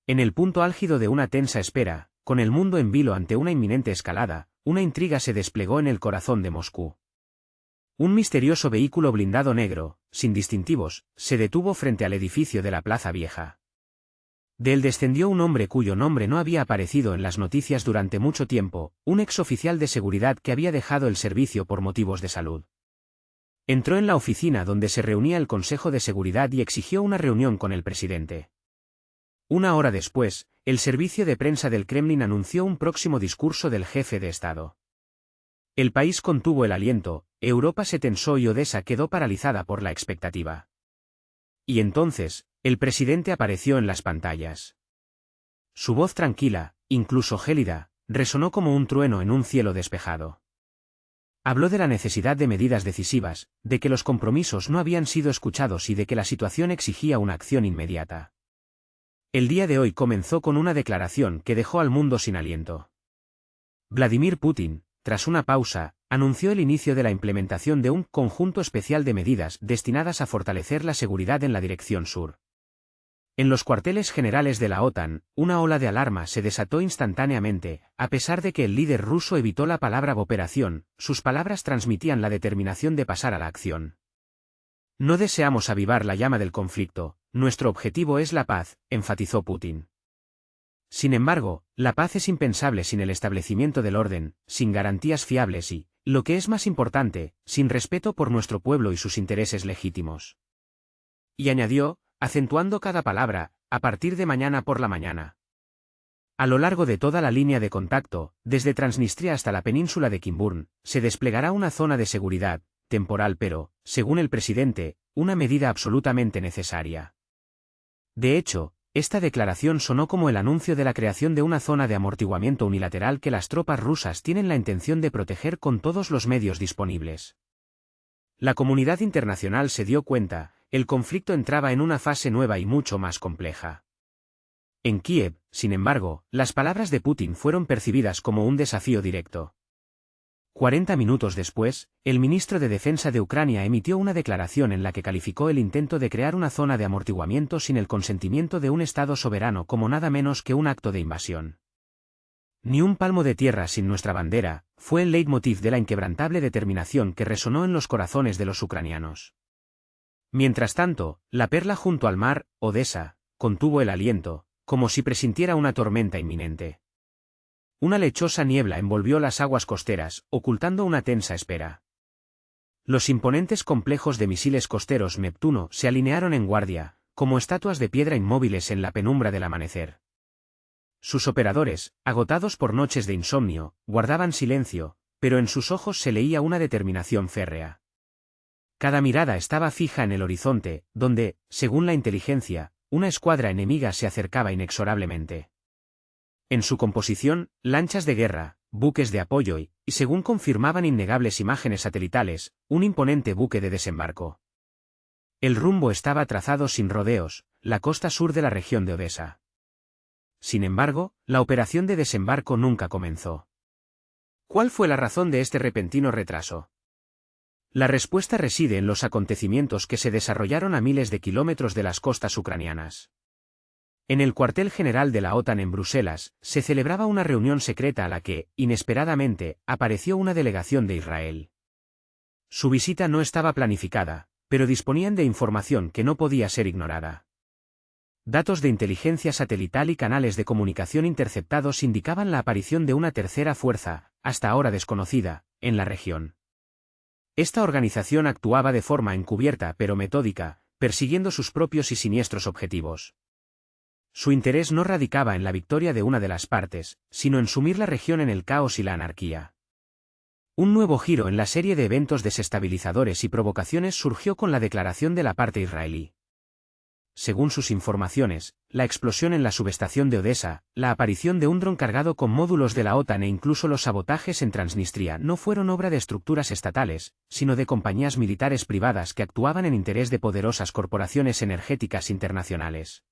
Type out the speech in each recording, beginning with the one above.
En el punto álgido de una tensa espera, con el mundo en vilo ante una inminente escalada, una intriga se desplegó en el corazón de Moscú. Un misterioso vehículo blindado negro, sin distintivos, se detuvo frente al edificio de la Plaza Vieja. De él descendió un hombre cuyo nombre no había aparecido en las noticias durante mucho tiempo, un exoficial de seguridad que había dejado el servicio por motivos de salud. Entró en la oficina donde se reunía el Consejo de Seguridad y exigió una reunión con el presidente. Una hora después, el servicio de prensa del Kremlin anunció un próximo discurso del jefe de Estado. El país contuvo el aliento, Europa se tensó y Odessa quedó paralizada por la expectativa. Y entonces, el presidente apareció en las pantallas. Su voz tranquila, incluso gélida, resonó como un trueno en un cielo despejado. Habló de la necesidad de medidas decisivas, de que los compromisos no habían sido escuchados y de que la situación exigía una acción inmediata. El día de hoy comenzó con una declaración que dejó al mundo sin aliento. Vladimir Putin, tras una pausa, anunció el inicio de la implementación de un conjunto especial de medidas destinadas a fortalecer la seguridad en la dirección sur. En los cuarteles generales de la OTAN, una ola de alarma se desató instantáneamente, a pesar de que el líder ruso evitó la palabra operación, sus palabras transmitían la determinación de pasar a la acción. No deseamos avivar la llama del conflicto, nuestro objetivo es la paz, enfatizó Putin. Sin embargo, la paz es impensable sin el establecimiento del orden, sin garantías fiables y, lo que es más importante, sin respeto por nuestro pueblo y sus intereses legítimos. Y añadió, acentuando cada palabra, a partir de mañana por la mañana. A lo largo de toda la línea de contacto, desde Transnistria hasta la península de Kimburn, se desplegará una zona de seguridad, temporal pero, según el presidente, una medida absolutamente necesaria. De hecho, esta declaración sonó como el anuncio de la creación de una zona de amortiguamiento unilateral que las tropas rusas tienen la intención de proteger con todos los medios disponibles. La comunidad internacional se dio cuenta, el conflicto entraba en una fase nueva y mucho más compleja. En Kiev, sin embargo, las palabras de Putin fueron percibidas como un desafío directo. 40 minutos después, el ministro de Defensa de Ucrania emitió una declaración en la que calificó el intento de crear una zona de amortiguamiento sin el consentimiento de un Estado soberano como nada menos que un acto de invasión. Ni un palmo de tierra sin nuestra bandera, fue el leitmotiv de la inquebrantable determinación que resonó en los corazones de los ucranianos. Mientras tanto, la perla junto al mar, Odessa, contuvo el aliento, como si presintiera una tormenta inminente. Una lechosa niebla envolvió las aguas costeras, ocultando una tensa espera. Los imponentes complejos de misiles costeros Neptuno se alinearon en guardia, como estatuas de piedra inmóviles en la penumbra del amanecer. Sus operadores, agotados por noches de insomnio, guardaban silencio, pero en sus ojos se leía una determinación férrea. Cada mirada estaba fija en el horizonte, donde, según la inteligencia, una escuadra enemiga se acercaba inexorablemente. En su composición, lanchas de guerra, buques de apoyo y, según confirmaban innegables imágenes satelitales, un imponente buque de desembarco. El rumbo estaba trazado sin rodeos, la costa sur de la región de Odessa. Sin embargo, la operación de desembarco nunca comenzó. ¿Cuál fue la razón de este repentino retraso? La respuesta reside en los acontecimientos que se desarrollaron a miles de kilómetros de las costas ucranianas. En el cuartel general de la OTAN en Bruselas, se celebraba una reunión secreta a la que, inesperadamente, apareció una delegación de Israel. Su visita no estaba planificada, pero disponían de información que no podía ser ignorada. Datos de inteligencia satelital y canales de comunicación interceptados indicaban la aparición de una tercera fuerza, hasta ahora desconocida, en la región. Esta organización actuaba de forma encubierta pero metódica, persiguiendo sus propios y siniestros objetivos. Su interés no radicaba en la victoria de una de las partes, sino en sumir la región en el caos y la anarquía. Un nuevo giro en la serie de eventos desestabilizadores y provocaciones surgió con la declaración de la parte israelí. Según sus informaciones, la explosión en la subestación de Odessa, la aparición de un dron cargado con módulos de la OTAN e incluso los sabotajes en Transnistria no fueron obra de estructuras estatales, sino de compañías militares privadas que actuaban en interés de poderosas corporaciones energéticas internacionales.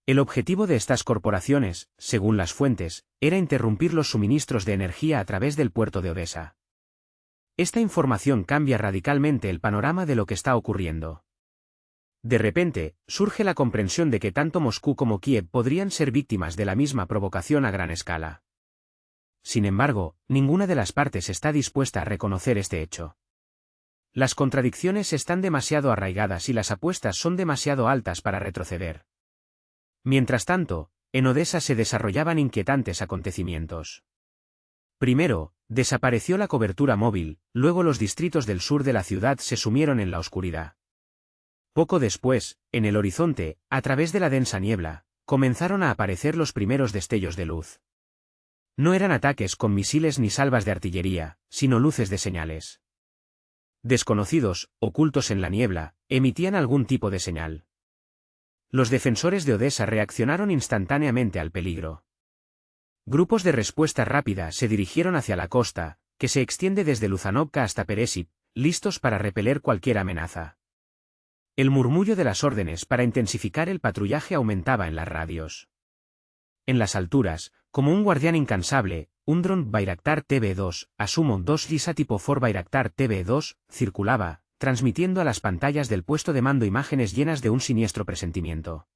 El objetivo de estas corporaciones, según las fuentes, era interrumpir los suministros de energía a través del puerto de Odessa. Esta información cambia radicalmente el panorama de lo que está ocurriendo. De repente, surge la comprensión de que tanto Moscú como Kiev podrían ser víctimas de la misma provocación a gran escala. Sin embargo, ninguna de las partes está dispuesta a reconocer este hecho. Las contradicciones están demasiado arraigadas y las apuestas son demasiado altas para retroceder. Mientras tanto, en Odesa se desarrollaban inquietantes acontecimientos. Primero, desapareció la cobertura móvil, luego los distritos del sur de la ciudad se sumieron en la oscuridad. Poco después, en el horizonte, a través de la densa niebla, comenzaron a aparecer los primeros destellos de luz. No eran ataques con misiles ni salvas de artillería, sino luces de señales. Desconocidos, ocultos en la niebla, emitían algún tipo de señal. Los defensores de Odesa reaccionaron instantáneamente al peligro. Grupos de respuesta rápida se dirigieron hacia la costa, que se extiende desde Luzanovka hasta Peresip, listos para repeler cualquier amenaza. El murmullo de las órdenes para intensificar el patrullaje aumentaba en las radios. En las alturas, como un guardián incansable, un dron Bayraktar TB2, asumo 2 Lisa tipo 4 Bayraktar TB2, circulaba, transmitiendo a las pantallas del puesto de mando imágenes llenas de un siniestro presentimiento.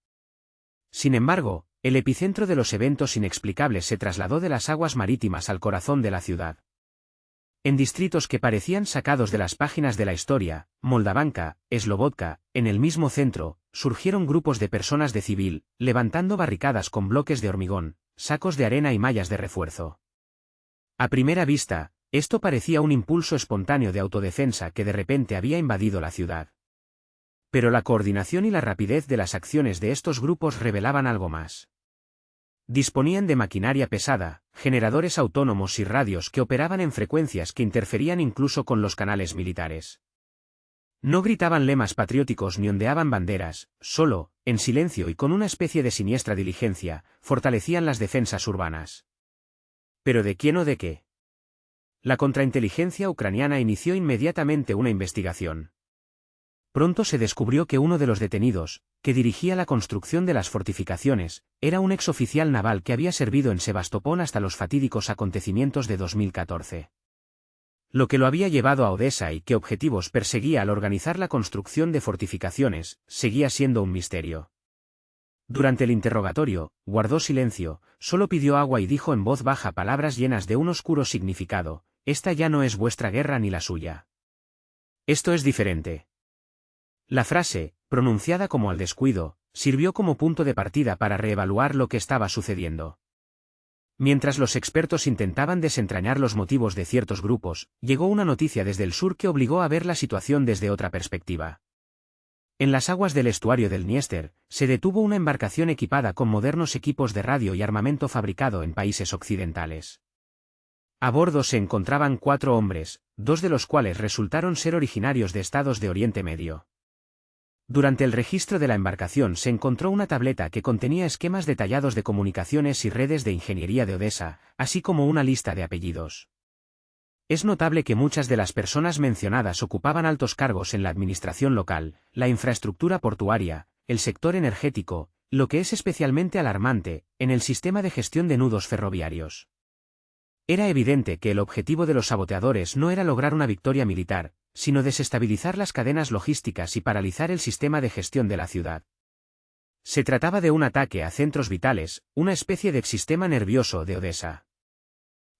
Sin embargo, el epicentro de los eventos inexplicables se trasladó de las aguas marítimas al corazón de la ciudad. En distritos que parecían sacados de las páginas de la historia, Moldavanka, Slobotka, en el mismo centro, surgieron grupos de personas de civil, levantando barricadas con bloques de hormigón, sacos de arena y mallas de refuerzo. A primera vista, esto parecía un impulso espontáneo de autodefensa que de repente había invadido la ciudad. Pero la coordinación y la rapidez de las acciones de estos grupos revelaban algo más. Disponían de maquinaria pesada, generadores autónomos y radios que operaban en frecuencias que interferían incluso con los canales militares. No gritaban lemas patrióticos ni ondeaban banderas, solo, en silencio y con una especie de siniestra diligencia, fortalecían las defensas urbanas. ¿Pero de quién o de qué? La contrainteligencia ucraniana inició inmediatamente una investigación. Pronto se descubrió que uno de los detenidos, que dirigía la construcción de las fortificaciones, era un exoficial naval que había servido en Sebastopol hasta los fatídicos acontecimientos de 2014. Lo que lo había llevado a Odesa y qué objetivos perseguía al organizar la construcción de fortificaciones, seguía siendo un misterio. Durante el interrogatorio, guardó silencio, solo pidió agua y dijo en voz baja palabras llenas de un oscuro significado: «Esta ya no es vuestra guerra ni la suya. Esto es diferente». La frase, pronunciada como al descuido, sirvió como punto de partida para reevaluar lo que estaba sucediendo. Mientras los expertos intentaban desentrañar los motivos de ciertos grupos, llegó una noticia desde el sur que obligó a ver la situación desde otra perspectiva. En las aguas del estuario del Dniester, se detuvo una embarcación equipada con modernos equipos de radio y armamento fabricado en países occidentales. A bordo se encontraban 4 hombres, 2 de los cuales resultaron ser originarios de estados de Oriente Medio. Durante el registro de la embarcación se encontró una tableta que contenía esquemas detallados de comunicaciones y redes de ingeniería de Odesa, así como una lista de apellidos. Es notable que muchas de las personas mencionadas ocupaban altos cargos en la administración local, la infraestructura portuaria, el sector energético, lo que es especialmente alarmante, en el sistema de gestión de nudos ferroviarios. Era evidente que el objetivo de los saboteadores no era lograr una victoria militar, sino desestabilizar las cadenas logísticas y paralizar el sistema de gestión de la ciudad. Se trataba de un ataque a centros vitales, una especie de exsistema nervioso de Odesa.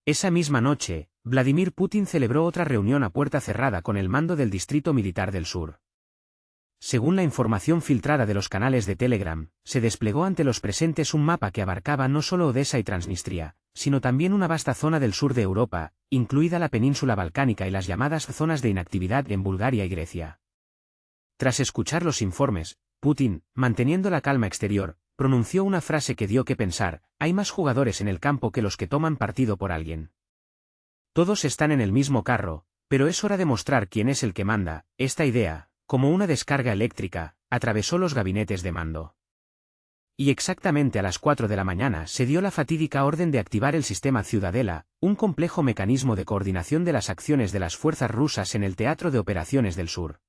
Esa misma noche, Vladimir Putin celebró otra reunión a puerta cerrada con el mando del Distrito Militar del Sur. Según la información filtrada de los canales de Telegram, se desplegó ante los presentes un mapa que abarcaba no solo Odesa y Transnistria, sino también una vasta zona del sur de Europa, incluida la península balcánica y las llamadas zonas de inactividad en Bulgaria y Grecia. Tras escuchar los informes, Putin, manteniendo la calma exterior, pronunció una frase que dio que pensar: hay más jugadores en el campo que los que toman partido por alguien. Todos están en el mismo carro, pero es hora de mostrar quién es el que manda. Esta idea, como una descarga eléctrica, atravesó los gabinetes de mando. Y exactamente a las 4 de la mañana se dio la fatídica orden de activar el sistema Ciudadela, un complejo mecanismo de coordinación de las acciones de las fuerzas rusas en el teatro de operaciones del sur.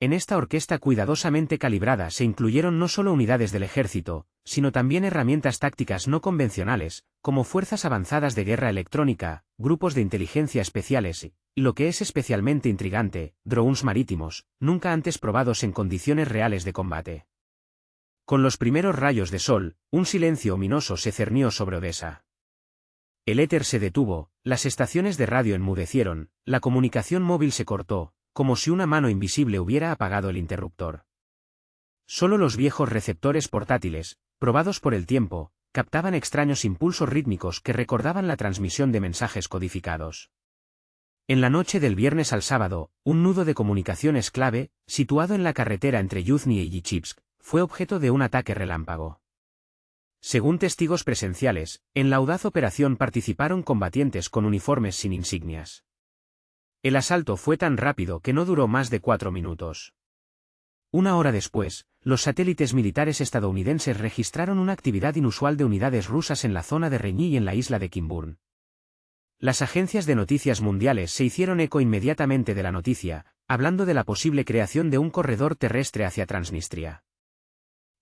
En esta orquesta cuidadosamente calibrada se incluyeron no solo unidades del ejército, sino también herramientas tácticas no convencionales, como fuerzas avanzadas de guerra electrónica, grupos de inteligencia especiales y, lo que es especialmente intrigante, drones marítimos, nunca antes probados en condiciones reales de combate. Con los primeros rayos de sol, un silencio ominoso se cernió sobre Odessa. El éter se detuvo, las estaciones de radio enmudecieron, la comunicación móvil se cortó, como si una mano invisible hubiera apagado el interruptor. Solo los viejos receptores portátiles, probados por el tiempo, captaban extraños impulsos rítmicos que recordaban la transmisión de mensajes codificados. En la noche del viernes al sábado, un nudo de comunicaciones clave, situado en la carretera entre Yuzhny y Yichivsk, fue objeto de un ataque relámpago. Según testigos presenciales, en la audaz operación participaron combatientes con uniformes sin insignias. El asalto fue tan rápido que no duró más de 4 minutos. Una hora después, los satélites militares estadounidenses registraron una actividad inusual de unidades rusas en la zona de Reni y en la isla de Kimburn. Las agencias de noticias mundiales se hicieron eco inmediatamente de la noticia, hablando de la posible creación de un corredor terrestre hacia Transnistria.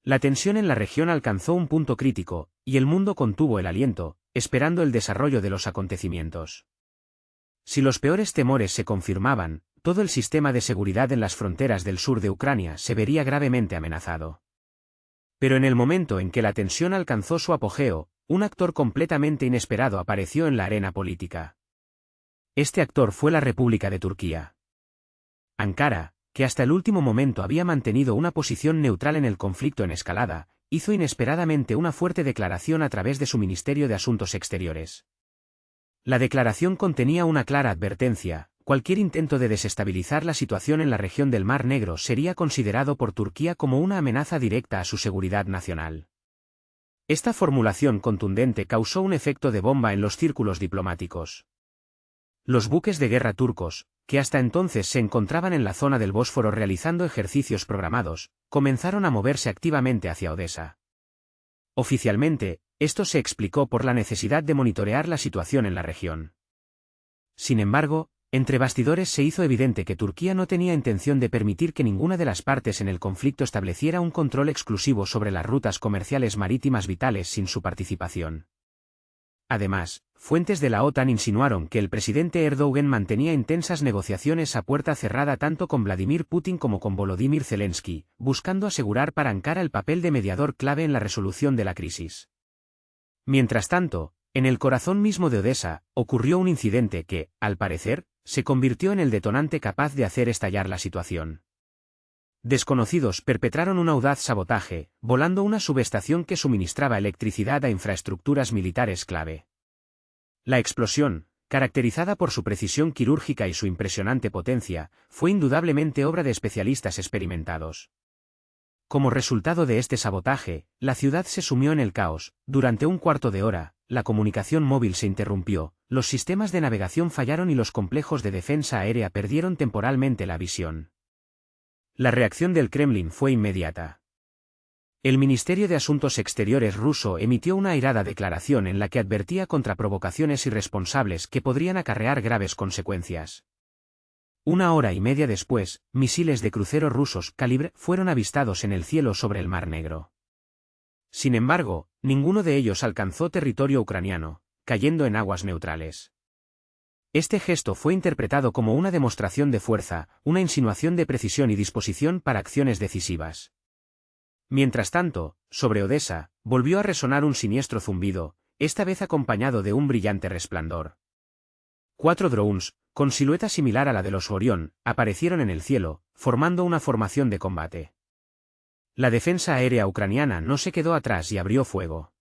La tensión en la región alcanzó un punto crítico, y el mundo contuvo el aliento, esperando el desarrollo de los acontecimientos. Si los peores temores se confirmaban, todo el sistema de seguridad en las fronteras del sur de Ucrania se vería gravemente amenazado. Pero en el momento en que la tensión alcanzó su apogeo, un actor completamente inesperado apareció en la arena política. Este actor fue la República de Turquía. Ankara, que hasta el último momento había mantenido una posición neutral en el conflicto en escalada, hizo inesperadamente una fuerte declaración a través de su Ministerio de Asuntos Exteriores. La declaración contenía una clara advertencia: cualquier intento de desestabilizar la situación en la región del Mar Negro sería considerado por Turquía como una amenaza directa a su seguridad nacional. Esta formulación contundente causó un efecto de bomba en los círculos diplomáticos. Los buques de guerra turcos, que hasta entonces se encontraban en la zona del Bósforo realizando ejercicios programados, comenzaron a moverse activamente hacia Odessa. Oficialmente, esto se explicó por la necesidad de monitorear la situación en la región. Sin embargo, entre bastidores se hizo evidente que Turquía no tenía intención de permitir que ninguna de las partes en el conflicto estableciera un control exclusivo sobre las rutas comerciales marítimas vitales sin su participación. Además, fuentes de la OTAN insinuaron que el presidente Erdogan mantenía intensas negociaciones a puerta cerrada tanto con Vladimir Putin como con Volodymyr Zelensky, buscando asegurar para Ankara el papel de mediador clave en la resolución de la crisis. Mientras tanto, en el corazón mismo de Odessa, ocurrió un incidente que, al parecer, se convirtió en el detonante capaz de hacer estallar la situación. Desconocidos perpetraron un audaz sabotaje, volando una subestación que suministraba electricidad a infraestructuras militares clave. La explosión, caracterizada por su precisión quirúrgica y su impresionante potencia, fue indudablemente obra de especialistas experimentados. Como resultado de este sabotaje, la ciudad se sumió en el caos. Durante un cuarto de hora, la comunicación móvil se interrumpió, los sistemas de navegación fallaron y los complejos de defensa aérea perdieron temporalmente la visión. La reacción del Kremlin fue inmediata. El Ministerio de Asuntos Exteriores ruso emitió una airada declaración en la que advertía contra provocaciones irresponsables que podrían acarrear graves consecuencias. Una hora y media después, misiles de crucero rusos calibre fueron avistados en el cielo sobre el Mar Negro. Sin embargo, ninguno de ellos alcanzó territorio ucraniano, cayendo en aguas neutrales. Este gesto fue interpretado como una demostración de fuerza, una insinuación de precisión y disposición para acciones decisivas. Mientras tanto, sobre Odessa, volvió a resonar un siniestro zumbido, esta vez acompañado de un brillante resplandor. 4 drones, con silueta similar a la de los Orión, aparecieron en el cielo, formando una formación de combate. La defensa aérea ucraniana no se quedó atrás y abrió fuego.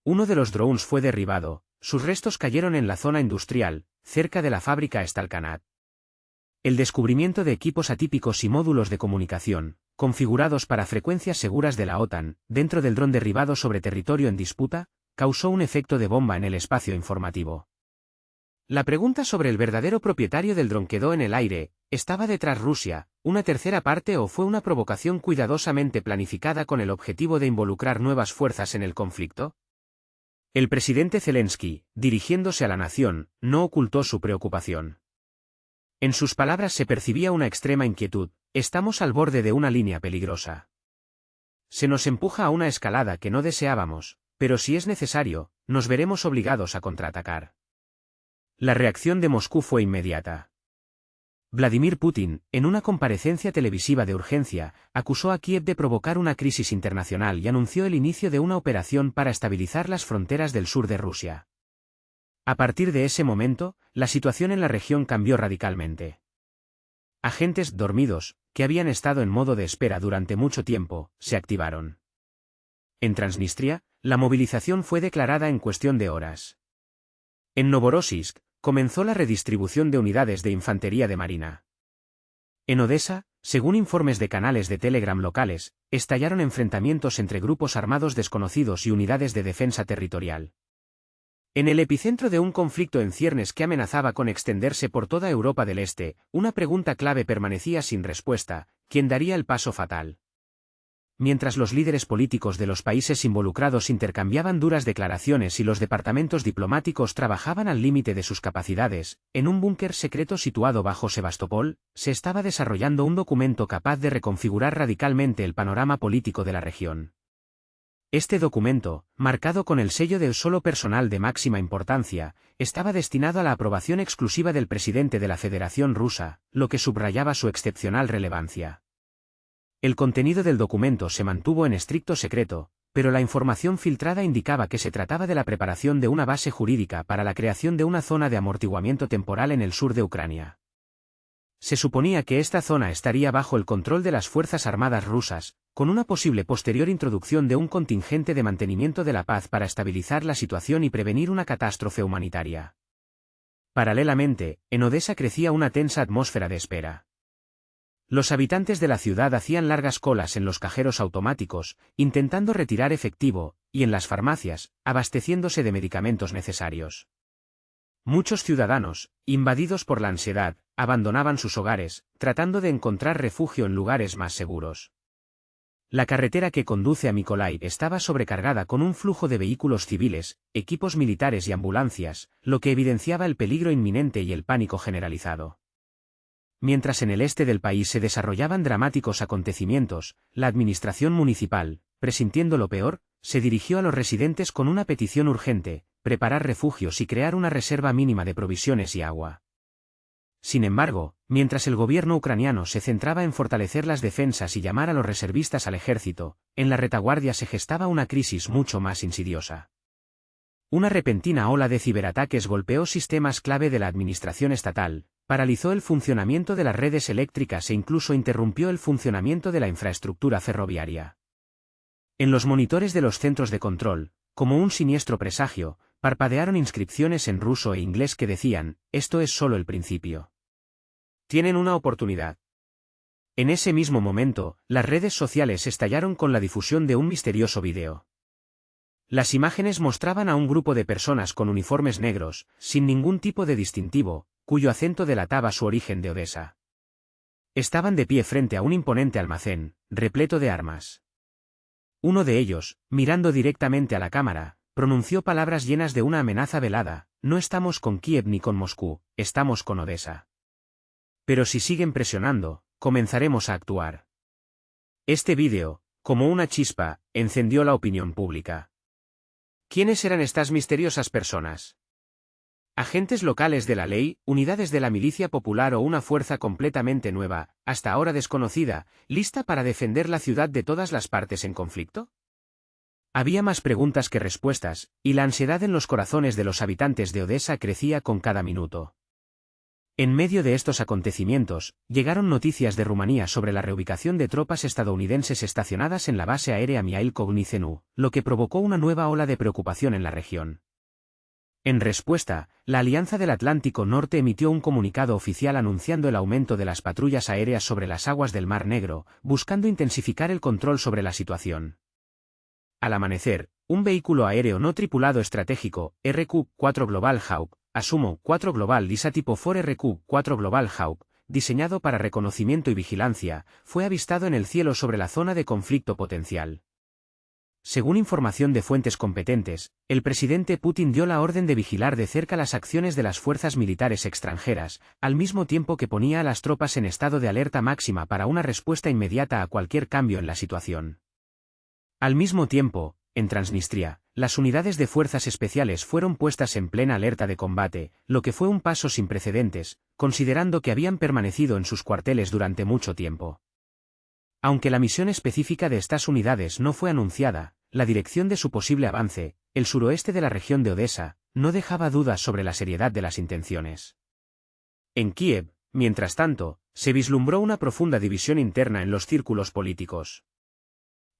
Uno de los drones fue derribado, sus restos cayeron en la zona industrial, cerca de la fábrica Stalkanat. El descubrimiento de equipos atípicos y módulos de comunicación, configurados para frecuencias seguras de la OTAN, dentro del dron derribado sobre territorio en disputa, causó un efecto de bomba en el espacio informativo. La pregunta sobre el verdadero propietario del dron quedó en el aire: ¿estaba detrás Rusia, una tercera parte o fue una provocación cuidadosamente planificada con el objetivo de involucrar nuevas fuerzas en el conflicto? El presidente Zelensky, dirigiéndose a la nación, no ocultó su preocupación. En sus palabras se percibía una extrema inquietud, Estamos al borde de una línea peligrosa. Se nos empuja a una escalada que no deseábamos, pero si es necesario, nos veremos obligados a contraatacar. La reacción de Moscú fue inmediata. Vladimir Putin, en una comparecencia televisiva de urgencia, acusó a Kiev de provocar una crisis internacional y anunció el inicio de una operación para estabilizar las fronteras del sur de Rusia. A partir de ese momento, la situación en la región cambió radicalmente. Agentes dormidos, que habían estado en modo de espera durante mucho tiempo, se activaron. En Transnistria, la movilización fue declarada en cuestión de horas. En Novorossiysk, comenzó la redistribución de unidades de infantería de marina. En Odessa, según informes de canales de Telegram locales, estallaron enfrentamientos entre grupos armados desconocidos y unidades de defensa territorial. En el epicentro de un conflicto en ciernes que amenazaba con extenderse por toda Europa del Este, una pregunta clave permanecía sin respuesta: ¿quién daría el paso fatal? Mientras los líderes políticos de los países involucrados intercambiaban duras declaraciones y los departamentos diplomáticos trabajaban al límite de sus capacidades, en un búnker secreto situado bajo Sebastopol, se estaba desarrollando un documento capaz de reconfigurar radicalmente el panorama político de la región. Este documento, marcado con el sello del solo personal de máxima importancia, estaba destinado a la aprobación exclusiva del presidente de la Federación Rusa, lo que subrayaba su excepcional relevancia. El contenido del documento se mantuvo en estricto secreto, pero la información filtrada indicaba que se trataba de la preparación de una base jurídica para la creación de una zona de amortiguamiento temporal en el sur de Ucrania. Se suponía que esta zona estaría bajo el control de las Fuerzas Armadas rusas, con una posible posterior introducción de un contingente de mantenimiento de la paz para estabilizar la situación y prevenir una catástrofe humanitaria. Paralelamente, en Odessa crecía una tensa atmósfera de espera. Los habitantes de la ciudad hacían largas colas en los cajeros automáticos, intentando retirar efectivo, y en las farmacias, abasteciéndose de medicamentos necesarios. Muchos ciudadanos, invadidos por la ansiedad, abandonaban sus hogares, tratando de encontrar refugio en lugares más seguros. La carretera que conduce a Mykolaiv estaba sobrecargada con un flujo de vehículos civiles, equipos militares y ambulancias, lo que evidenciaba el peligro inminente y el pánico generalizado. Mientras en el este del país se desarrollaban dramáticos acontecimientos, la administración municipal, presintiendo lo peor, se dirigió a los residentes con una petición urgente: preparar refugios y crear una reserva mínima de provisiones y agua. Sin embargo, mientras el gobierno ucraniano se centraba en fortalecer las defensas y llamar a los reservistas al ejército, en la retaguardia se gestaba una crisis mucho más insidiosa. Una repentina ola de ciberataques golpeó sistemas clave de la administración estatal, paralizó el funcionamiento de las redes eléctricas e incluso interrumpió el funcionamiento de la infraestructura ferroviaria. En los monitores de los centros de control, como un siniestro presagio, parpadearon inscripciones en ruso e inglés que decían: esto es solo el principio. Tienen una oportunidad. En ese mismo momento, las redes sociales estallaron con la difusión de un misterioso video. Las imágenes mostraban a un grupo de personas con uniformes negros, sin ningún tipo de distintivo, cuyo acento delataba su origen de Odessa. Estaban de pie frente a un imponente almacén, repleto de armas. Uno de ellos, mirando directamente a la cámara, pronunció palabras llenas de una amenaza velada: no estamos con Kiev ni con Moscú, estamos con Odessa. Pero si siguen presionando, comenzaremos a actuar. Este vídeo, como una chispa, encendió la opinión pública. ¿Quiénes eran estas misteriosas personas? ¿Agentes locales de la ley, unidades de la milicia popular o una fuerza completamente nueva, hasta ahora desconocida, lista para defender la ciudad de todas las partes en conflicto? Había más preguntas que respuestas, y la ansiedad en los corazones de los habitantes de Odessa crecía con cada minuto. En medio de estos acontecimientos, llegaron noticias de Rumanía sobre la reubicación de tropas estadounidenses estacionadas en la base aérea Mihail Cognițenu, lo que provocó una nueva ola de preocupación en la región. En respuesta, la Alianza del Atlántico Norte emitió un comunicado oficial anunciando el aumento de las patrullas aéreas sobre las aguas del Mar Negro, buscando intensificar el control sobre la situación. Al amanecer, un vehículo aéreo no tripulado estratégico, RQ-4 Global Hawk, Asumo 4 Global Lisa tipo 4 RQ-4 Global Hawk, diseñado para reconocimiento y vigilancia, fue avistado en el cielo sobre la zona de conflicto potencial. según información de fuentes competentes, el presidente Putin dio la orden de vigilar de cerca las acciones de las fuerzas militares extranjeras, al mismo tiempo que ponía a las tropas en estado de alerta máxima para una respuesta inmediata a cualquier cambio en la situación. Al mismo tiempo, en Transnistria, las unidades de fuerzas especiales fueron puestas en plena alerta de combate, lo que fue un paso sin precedentes, considerando que habían permanecido en sus cuarteles durante mucho tiempo. Aunque la misión específica de estas unidades no fue anunciada, la dirección de su posible avance, el suroeste de la región de Odesa, no dejaba dudas sobre la seriedad de las intenciones. En Kiev, mientras tanto, se vislumbró una profunda división interna en los círculos políticos.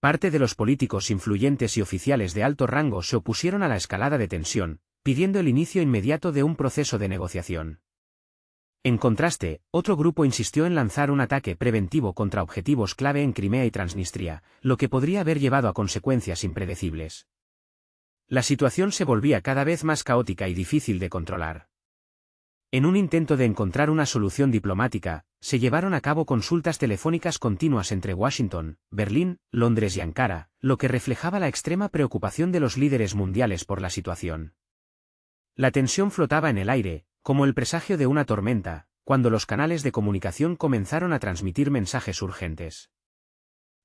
Parte de los políticos influyentes y oficiales de alto rango se opusieron a la escalada de tensión, pidiendo el inicio inmediato de un proceso de negociación. En contraste, otro grupo insistió en lanzar un ataque preventivo contra objetivos clave en Crimea y Transnistria, lo que podría haber llevado a consecuencias impredecibles. La situación se volvía cada vez más caótica y difícil de controlar. En un intento de encontrar una solución diplomática, se llevaron a cabo consultas telefónicas continuas entre Washington, Berlín, Londres y Ankara, lo que reflejaba la extrema preocupación de los líderes mundiales por la situación. La tensión flotaba en el aire, como el presagio de una tormenta, cuando los canales de comunicación comenzaron a transmitir mensajes urgentes.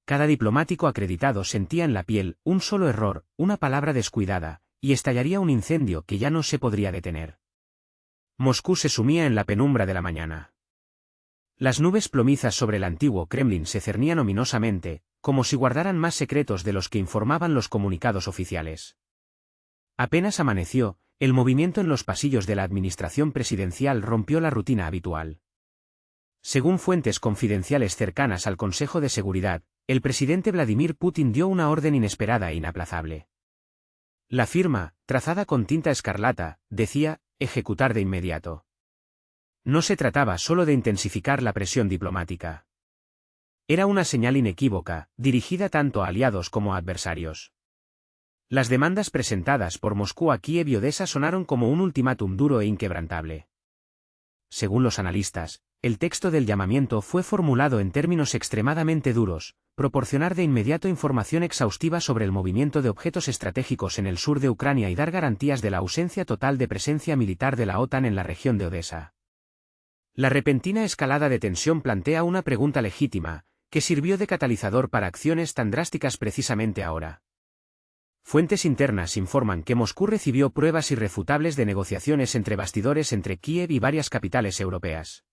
Cada diplomático acreditado sentía en la piel un solo error, una palabra descuidada, y estallaría un incendio que ya no se podría detener. Moscú se sumía en la penumbra de la mañana. Las nubes plomizas sobre el antiguo Kremlin se cernían ominosamente, como si guardaran más secretos de los que informaban los comunicados oficiales. Apenas amaneció, el movimiento en los pasillos de la administración presidencial rompió la rutina habitual. Según fuentes confidenciales cercanas al Consejo de Seguridad, el presidente Vladimir Putin dio una orden inesperada e inaplazable. La firma, trazada con tinta escarlata, decía, ejecutar de inmediato. No se trataba solo de intensificar la presión diplomática. Era una señal inequívoca, dirigida tanto a aliados como a adversarios. Las demandas presentadas por Moscú a Kiev y Odesa sonaron como un ultimátum duro e inquebrantable. Según los analistas, el texto del llamamiento fue formulado en términos extremadamente duros: proporcionar de inmediato información exhaustiva sobre el movimiento de objetos estratégicos en el sur de Ucrania y dar garantías de la ausencia total de presencia militar de la OTAN en la región de Odesa. La repentina escalada de tensión plantea una pregunta legítima, que sirvió de catalizador para acciones tan drásticas precisamente ahora. Fuentes internas informan que Moscú recibió pruebas irrefutables de negociaciones entre bastidores entre Kiev y varias capitales europeas.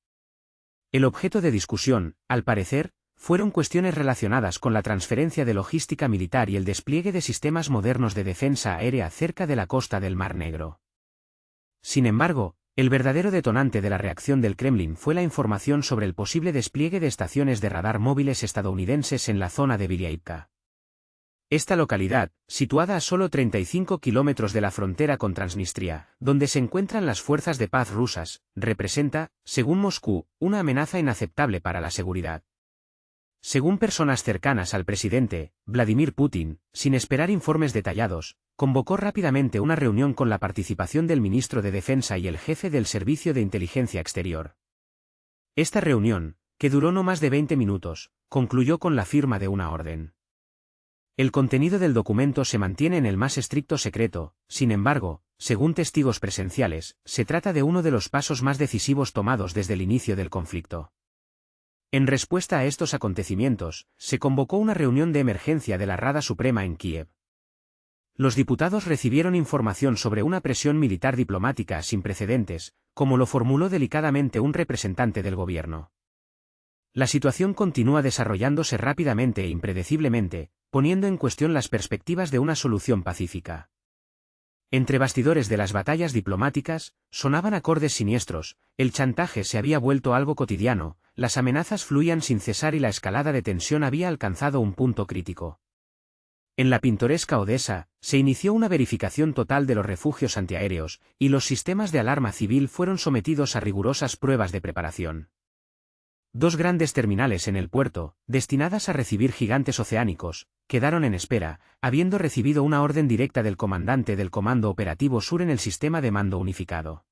El objeto de discusión, al parecer, fueron cuestiones relacionadas con la transferencia de logística militar y el despliegue de sistemas modernos de defensa aérea cerca de la costa del Mar Negro. Sin embargo, el verdadero detonante de la reacción del Kremlin fue la información sobre el posible despliegue de estaciones de radar móviles estadounidenses en la zona de Bilyayivka. Esta localidad, situada a solo 35 kilómetros de la frontera con Transnistria, donde se encuentran las fuerzas de paz rusas, representa, según Moscú, una amenaza inaceptable para la seguridad. Según personas cercanas al presidente, Vladimir Putin, sin esperar informes detallados, convocó rápidamente una reunión con la participación del ministro de Defensa y el jefe del Servicio de Inteligencia Exterior. Esta reunión, que duró no más de 20 minutos, concluyó con la firma de una orden. El contenido del documento se mantiene en el más estricto secreto, sin embargo, según testigos presenciales, se trata de uno de los pasos más decisivos tomados desde el inicio del conflicto. En respuesta a estos acontecimientos, se convocó una reunión de emergencia de la Rada Suprema en Kiev. Los diputados recibieron información sobre una presión militar diplomática sin precedentes, como lo formuló delicadamente un representante del gobierno. La situación continúa desarrollándose rápidamente e impredeciblemente, poniendo en cuestión las perspectivas de una solución pacífica. Entre bastidores de las batallas diplomáticas, sonaban acordes siniestros, el chantaje se había vuelto algo cotidiano, las amenazas fluían sin cesar y la escalada de tensión había alcanzado un punto crítico. En la pintoresca Odesa, se inició una verificación total de los refugios antiaéreos, y los sistemas de alarma civil fueron sometidos a rigurosas pruebas de preparación. Dos grandes terminales en el puerto, destinadas a recibir gigantes oceánicos, quedaron en espera, habiendo recibido una orden directa del comandante del Comando Operativo Sur en el sistema de mando unificado.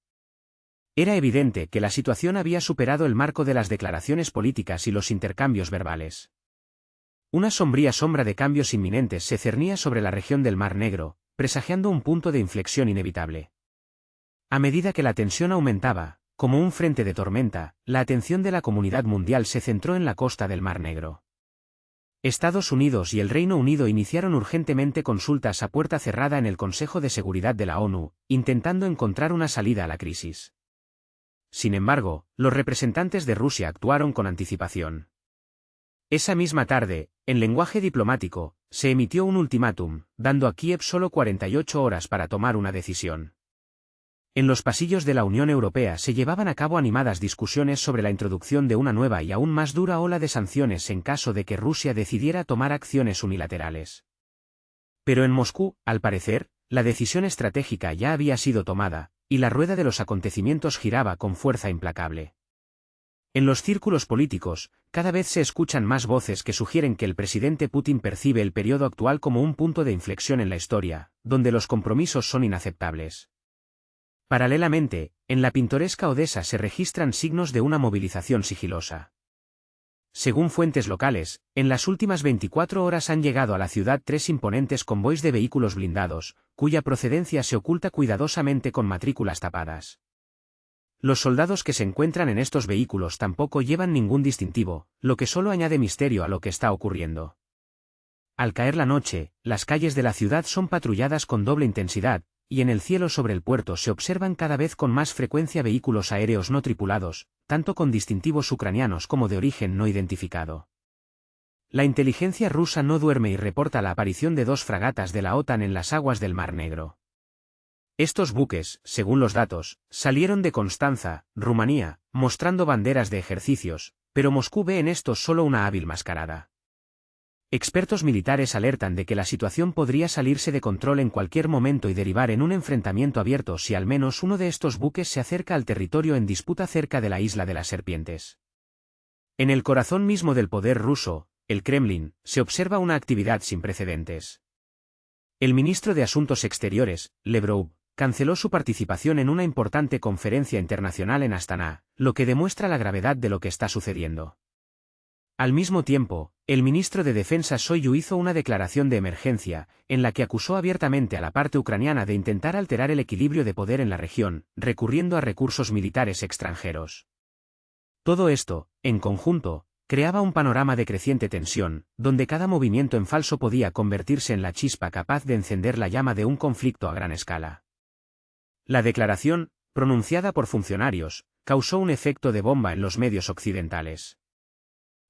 Era evidente que la situación había superado el marco de las declaraciones políticas y los intercambios verbales. Una sombría sombra de cambios inminentes se cernía sobre la región del Mar Negro, presagiando un punto de inflexión inevitable. A medida que la tensión aumentaba, como un frente de tormenta, la atención de la comunidad mundial se centró en la costa del Mar Negro. Estados Unidos y el Reino Unido iniciaron urgentemente consultas a puerta cerrada en el Consejo de Seguridad de la ONU, intentando encontrar una salida a la crisis. Sin embargo, los representantes de Rusia actuaron con anticipación. Esa misma tarde, en lenguaje diplomático, se emitió un ultimátum, dando a Kiev solo 48 horas para tomar una decisión. En los pasillos de la Unión Europea se llevaban a cabo animadas discusiones sobre la introducción de una nueva y aún más dura ola de sanciones en caso de que Rusia decidiera tomar acciones unilaterales. Pero en Moscú, al parecer, la decisión estratégica ya había sido tomada, y la rueda de los acontecimientos giraba con fuerza implacable. En los círculos políticos, cada vez se escuchan más voces que sugieren que el presidente Putin percibe el periodo actual como un punto de inflexión en la historia, donde los compromisos son inaceptables. Paralelamente, en la pintoresca Odesa se registran signos de una movilización sigilosa. Según fuentes locales, en las últimas 24 horas han llegado a la ciudad 3 imponentes convoys de vehículos blindados, cuya procedencia se oculta cuidadosamente con matrículas tapadas. Los soldados que se encuentran en estos vehículos tampoco llevan ningún distintivo, lo que solo añade misterio a lo que está ocurriendo. Al caer la noche, las calles de la ciudad son patrulladas con doble intensidad, y en el cielo sobre el puerto se observan cada vez con más frecuencia vehículos aéreos no tripulados, tanto con distintivos ucranianos como de origen no identificado. La inteligencia rusa no duerme y reporta la aparición de 2 fragatas de la OTAN en las aguas del Mar Negro. Estos buques, según los datos, salieron de Constanza, Rumanía, mostrando banderas de ejercicios, pero Moscú ve en estos solo una hábil mascarada. Expertos militares alertan de que la situación podría salirse de control en cualquier momento y derivar en un enfrentamiento abierto si al menos uno de estos buques se acerca al territorio en disputa cerca de la isla de las serpientes. En el corazón mismo del poder ruso, el Kremlin, se observa una actividad sin precedentes. El ministro de Asuntos Exteriores, Lavrov, canceló su participación en una importante conferencia internacional en Astana, lo que demuestra la gravedad de lo que está sucediendo. Al mismo tiempo, el ministro de Defensa Shoigu hizo una declaración de emergencia, en la que acusó abiertamente a la parte ucraniana de intentar alterar el equilibrio de poder en la región, recurriendo a recursos militares extranjeros. Todo esto, en conjunto, creaba un panorama de creciente tensión, donde cada movimiento en falso podía convertirse en la chispa capaz de encender la llama de un conflicto a gran escala. La declaración, pronunciada por funcionarios, causó un efecto de bomba en los medios occidentales.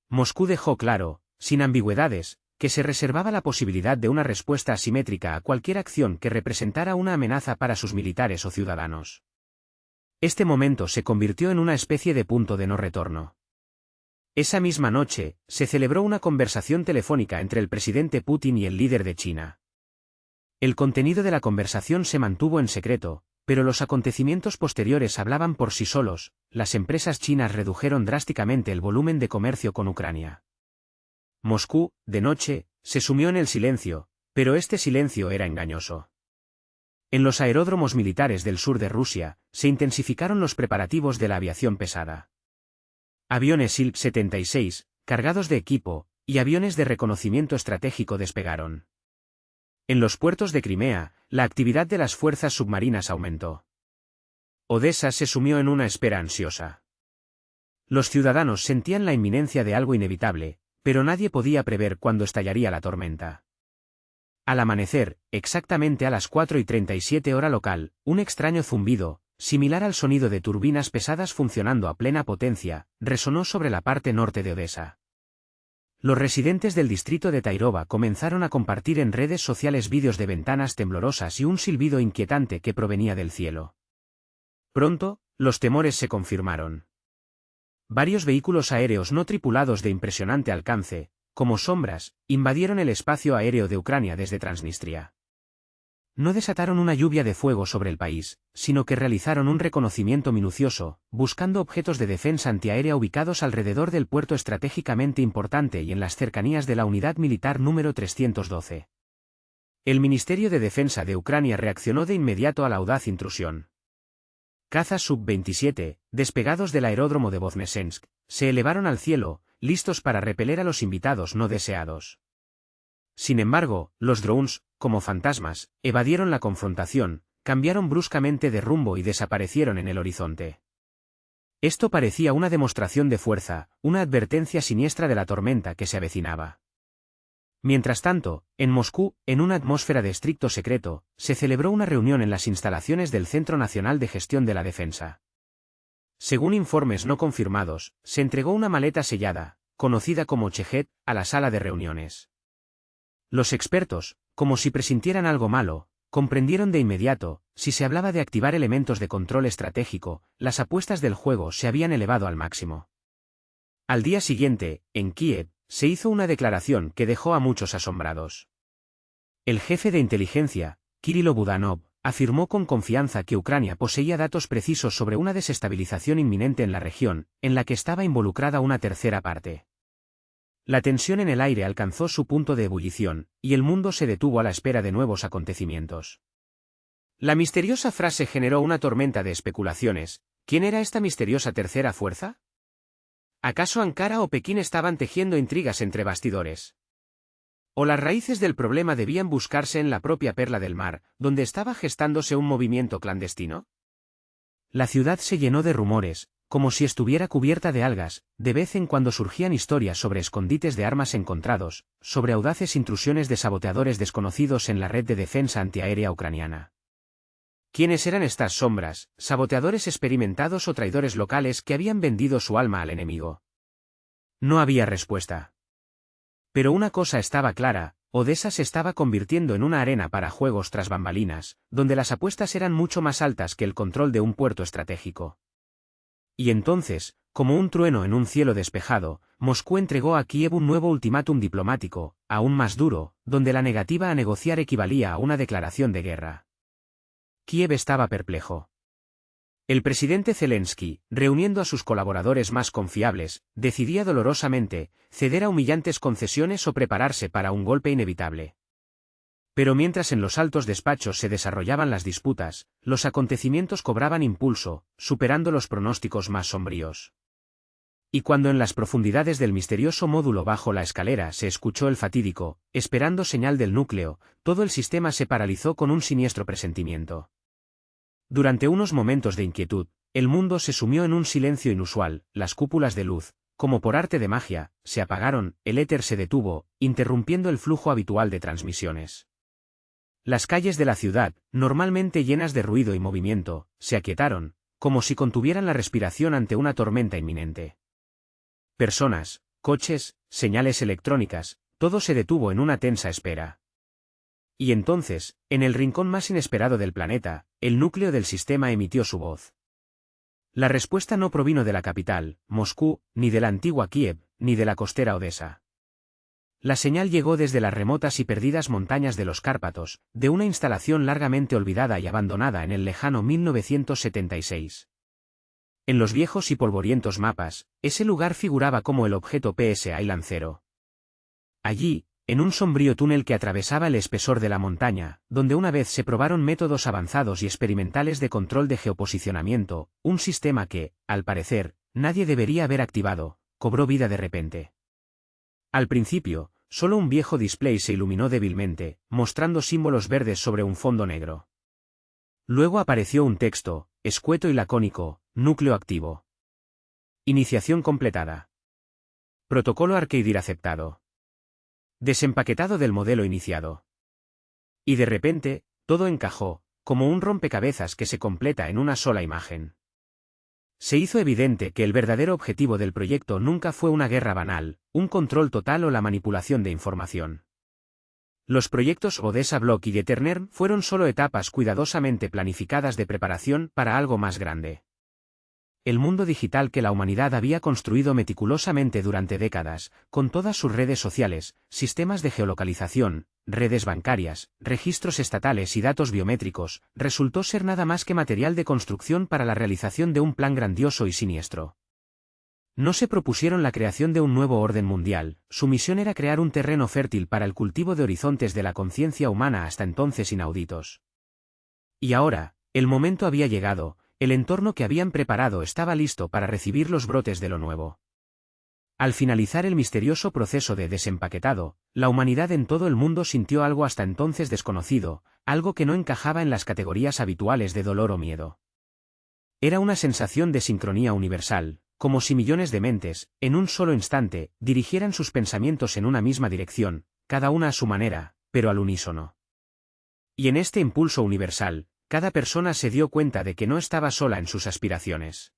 Moscú dejó claro, sin ambigüedades, que se reservaba la posibilidad de una respuesta asimétrica a cualquier acción que representara una amenaza para sus militares o ciudadanos. Este momento se convirtió en una especie de punto de no retorno. Esa misma noche, se celebró una conversación telefónica entre el presidente Putin y el líder de China. El contenido de la conversación se mantuvo en secreto, pero los acontecimientos posteriores hablaban por sí solos. Las empresas chinas redujeron drásticamente el volumen de comercio con Ucrania. Moscú, de noche, se sumió en el silencio, pero este silencio era engañoso. En los aeródromos militares del sur de Rusia, se intensificaron los preparativos de la aviación pesada. Aviones Il-76, cargados de equipo, y aviones de reconocimiento estratégico despegaron. En los puertos de Crimea, la actividad de las fuerzas submarinas aumentó. Odesa se sumió en una espera ansiosa. Los ciudadanos sentían la inminencia de algo inevitable, pero nadie podía prever cuándo estallaría la tormenta. Al amanecer, exactamente a las 4:37 hora local, un extraño zumbido, similar al sonido de turbinas pesadas funcionando a plena potencia, resonó sobre la parte norte de Odesa. Los residentes del distrito de Tairova comenzaron a compartir en redes sociales vídeos de ventanas temblorosas y un silbido inquietante que provenía del cielo. Pronto, los temores se confirmaron. Varios vehículos aéreos no tripulados de impresionante alcance, como sombras, invadieron el espacio aéreo de Ucrania desde Transnistria. No desataron una lluvia de fuego sobre el país, sino que realizaron un reconocimiento minucioso, buscando objetos de defensa antiaérea ubicados alrededor del puerto estratégicamente importante y en las cercanías de la unidad militar número 312. El Ministerio de Defensa de Ucrania reaccionó de inmediato a la audaz intrusión. Cazas Sub-27, despegados del aeródromo de Voznesensk, se elevaron al cielo, listos para repeler a los invitados no deseados. Sin embargo, los drones, como fantasmas, evadieron la confrontación, cambiaron bruscamente de rumbo y desaparecieron en el horizonte. Esto parecía una demostración de fuerza, una advertencia siniestra de la tormenta que se avecinaba. Mientras tanto, en Moscú, en una atmósfera de estricto secreto, se celebró una reunión en las instalaciones del Centro Nacional de Gestión de la Defensa. Según informes no confirmados, se entregó una maleta sellada, conocida como Chejet, a la sala de reuniones. Los expertos, como si presintieran algo malo, comprendieron de inmediato, si se hablaba de activar elementos de control estratégico, las apuestas del juego se habían elevado al máximo. Al día siguiente, en Kiev, se hizo una declaración que dejó a muchos asombrados. El jefe de inteligencia, Kirilo Budanov, afirmó con confianza que Ucrania poseía datos precisos sobre una desestabilización inminente en la región, en la que estaba involucrada una tercera parte. La tensión en el aire alcanzó su punto de ebullición, y el mundo se detuvo a la espera de nuevos acontecimientos. La misteriosa frase generó una tormenta de especulaciones. ¿Quién era esta misteriosa tercera fuerza? ¿Acaso Ankara o Pekín estaban tejiendo intrigas entre bastidores? ¿O las raíces del problema debían buscarse en la propia perla del mar, donde estaba gestándose un movimiento clandestino? La ciudad se llenó de rumores, como si estuviera cubierta de algas, de vez en cuando surgían historias sobre escondites de armas encontrados, sobre audaces intrusiones de saboteadores desconocidos en la red de defensa antiaérea ucraniana. ¿Quiénes eran estas sombras, saboteadores experimentados o traidores locales que habían vendido su alma al enemigo? No había respuesta. Pero una cosa estaba clara, Odessa se estaba convirtiendo en una arena para juegos tras bambalinas, donde las apuestas eran mucho más altas que el control de un puerto estratégico. Y entonces, como un trueno en un cielo despejado, Moscú entregó a Kiev un nuevo ultimátum diplomático, aún más duro, donde la negativa a negociar equivalía a una declaración de guerra. Kiev estaba perplejo. El presidente Zelensky, reuniendo a sus colaboradores más confiables, decidía dolorosamente, ceder a humillantes concesiones o prepararse para un golpe inevitable. Pero mientras en los altos despachos se desarrollaban las disputas, los acontecimientos cobraban impulso, superando los pronósticos más sombríos. Y cuando en las profundidades del misterioso módulo bajo la escalera se escuchó el fatídico, esperando señal del núcleo, todo el sistema se paralizó con un siniestro presentimiento. Durante unos momentos de inquietud, el mundo se sumió en un silencio inusual, las cúpulas de luz, como por arte de magia, se apagaron, el éter se detuvo, interrumpiendo el flujo habitual de transmisiones. Las calles de la ciudad, normalmente llenas de ruido y movimiento, se aquietaron, como si contuvieran la respiración ante una tormenta inminente. Personas, coches, señales electrónicas, todo se detuvo en una tensa espera. Y entonces, en el rincón más inesperado del planeta, el núcleo del sistema emitió su voz. La respuesta no provino de la capital, Moscú, ni de la antigua Kiev, ni de la costera Odessa. La señal llegó desde las remotas y perdidas montañas de los Cárpatos, de una instalación largamente olvidada y abandonada en el lejano 1976. En los viejos y polvorientos mapas, ese lugar figuraba como el objeto PS Island 0. Allí, en un sombrío túnel que atravesaba el espesor de la montaña, donde una vez se probaron métodos avanzados y experimentales de control de geoposicionamiento, un sistema que, al parecer, nadie debería haber activado, cobró vida de repente. Al principio, solo un viejo display se iluminó débilmente, mostrando símbolos verdes sobre un fondo negro. Luego apareció un texto, escueto y lacónico: núcleo activo. Iniciación completada. Protocolo Arcadir aceptado. Desempaquetado del modelo iniciado. Y de repente, todo encajó, como un rompecabezas que se completa en una sola imagen. Se hizo evidente que el verdadero objetivo del proyecto nunca fue una guerra banal, un control total o la manipulación de información. Los proyectos Odessa Block y Eterner fueron solo etapas cuidadosamente planificadas de preparación para algo más grande. El mundo digital que la humanidad había construido meticulosamente durante décadas, con todas sus redes sociales, sistemas de geolocalización, redes bancarias, registros estatales y datos biométricos, resultó ser nada más que material de construcción para la realización de un plan grandioso y siniestro. No se propusieron la creación de un nuevo orden mundial, su misión era crear un terreno fértil para el cultivo de horizontes de la conciencia humana hasta entonces inauditos. Y ahora, el momento había llegado. El entorno que habían preparado estaba listo para recibir los brotes de lo nuevo. Al finalizar el misterioso proceso de desempaquetado, la humanidad en todo el mundo sintió algo hasta entonces desconocido, algo que no encajaba en las categorías habituales de dolor o miedo. Era una sensación de sincronía universal, como si millones de mentes, en un solo instante, dirigieran sus pensamientos en una misma dirección, cada una a su manera, pero al unísono. Y en este impulso universal, cada persona se dio cuenta de que no estaba sola en sus aspiraciones.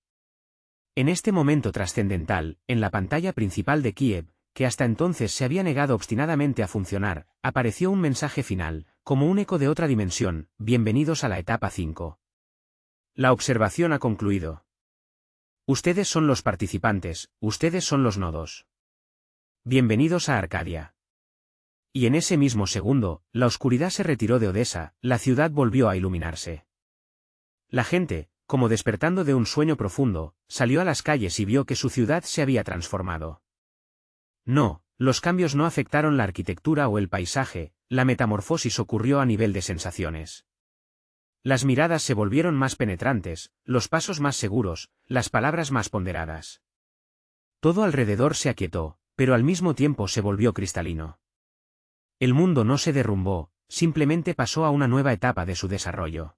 En este momento trascendental, en la pantalla principal de Kiev, que hasta entonces se había negado obstinadamente a funcionar, apareció un mensaje final, como un eco de otra dimensión: bienvenidos a la etapa 5. La observación ha concluido. Ustedes son los participantes, ustedes son los nodos. Bienvenidos a Arcadia. Y en ese mismo segundo, la oscuridad se retiró de Odessa, la ciudad volvió a iluminarse. La gente, como despertando de un sueño profundo, salió a las calles y vio que su ciudad se había transformado. No, los cambios no afectaron la arquitectura o el paisaje, la metamorfosis ocurrió a nivel de sensaciones. Las miradas se volvieron más penetrantes, los pasos más seguros, las palabras más ponderadas. Todo alrededor se aquietó, pero al mismo tiempo se volvió cristalino. El mundo no se derrumbó, simplemente pasó a una nueva etapa de su desarrollo.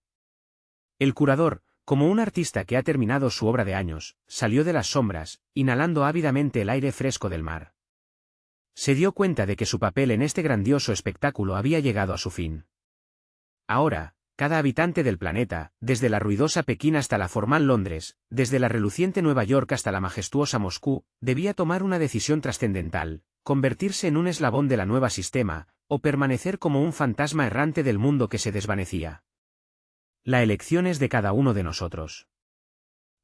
El curador, como un artista que ha terminado su obra de años, salió de las sombras, inhalando ávidamente el aire fresco del mar. Se dio cuenta de que su papel en este grandioso espectáculo había llegado a su fin. Ahora, cada habitante del planeta, desde la ruidosa Pekín hasta la formal Londres, desde la reluciente Nueva York hasta la majestuosa Moscú, debía tomar una decisión trascendental: convertirse en un eslabón de la nueva sistema, o permanecer como un fantasma errante del mundo que se desvanecía. La elección es de cada uno de nosotros.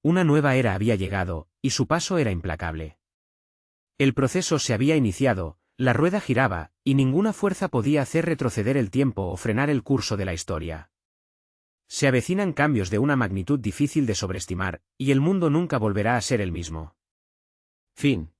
Una nueva era había llegado, y su paso era implacable. El proceso se había iniciado, la rueda giraba, y ninguna fuerza podía hacer retroceder el tiempo o frenar el curso de la historia. Se avecinan cambios de una magnitud difícil de sobreestimar, y el mundo nunca volverá a ser el mismo. Fin.